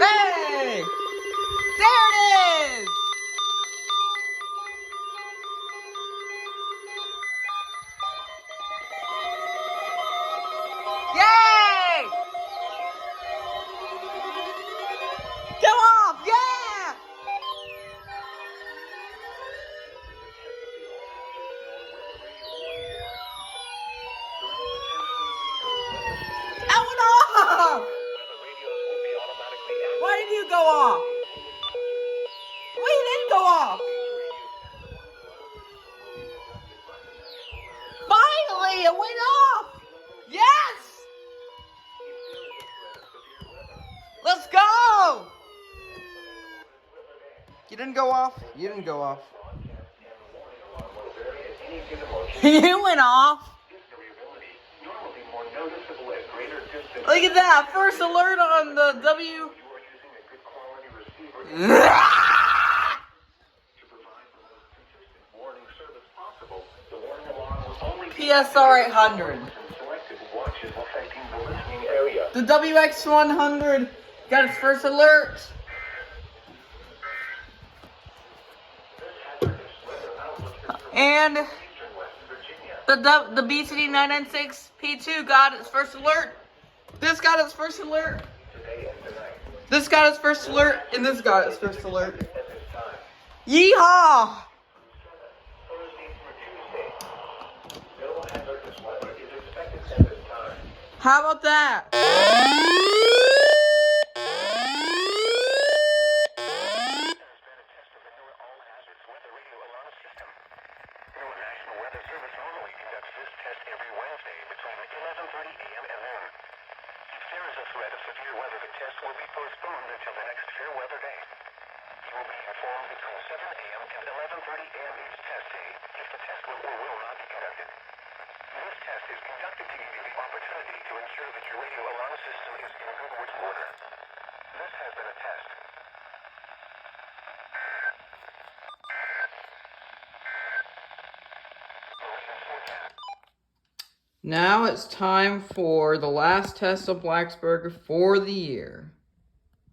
Hey! There it is! Yay! Go off! Yeah! That went off! Why did you go off? Why you didn't go off? Finally, it went off! Yes! Let's go! You didn't go off? You didn't go off. You went off. Look at that. First alert on the W. PSR800. The WX100 got its first alert. And the BCD996P2 got its first alert. This got its first alert. This got its first alert. And this got its first alert. Yeehaw! How about that? Now it's time for the last test of Blacksburg for the year.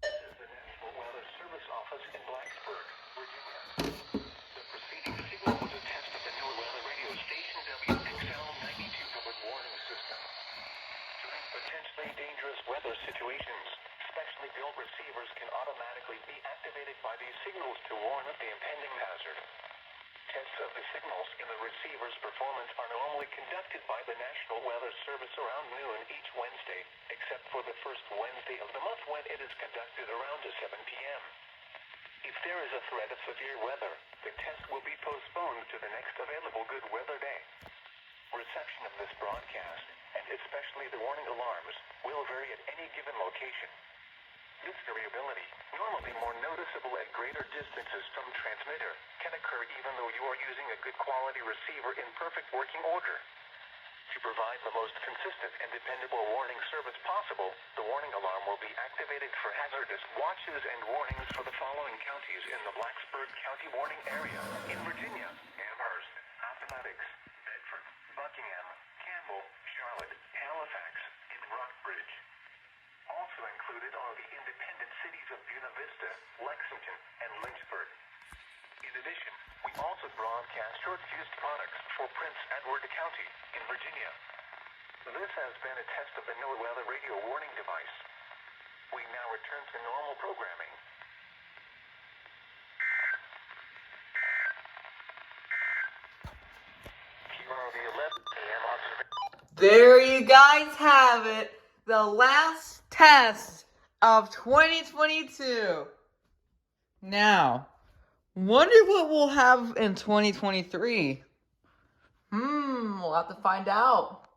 This is the National Weather Service office in Blacksburg, Virginia. The preceding signal was a test of the new weather radio station WX100 public warning system. During potentially dangerous weather situations, specially built receivers can automatically be activated by these signals to warn of the impending hazard. Tests of the signals in the receiver's performance are normally conducted by the National Weather Service around noon each Wednesday, except for the first Wednesday of the month when it is conducted around 7 p.m. If there is a threat of severe weather, the test will be postponed to the next available good weather day. Reception of this broadcast, and especially the warning alarms, will vary at any given location. This variability, normally more noticeable at greater distances from transmitter, can occur even though you are using a good quality receiver in perfect working order. To provide the most consistent and dependable warning service possible, the warning alarm will be activated for hazardous watches and warnings for the following counties in the Blacksburg County warning area in Virginia: Amherst, Appomattox, Bedford, Buckingham, Campbell, Charlotte, Halifax, and Rockbridge. Also included are the independent cities of Buena Vista, Lexington, and Lynchburg. In addition, we also broadcast short-fused products for Prince Edward County in Virginia. This has been a test of the new weather radio warning device. We now return to normal programming. Here are the 11 a.m. observations. There you guys have it. The last test of 2022. Now, wonder what we'll have in 2023. We'll have to find out.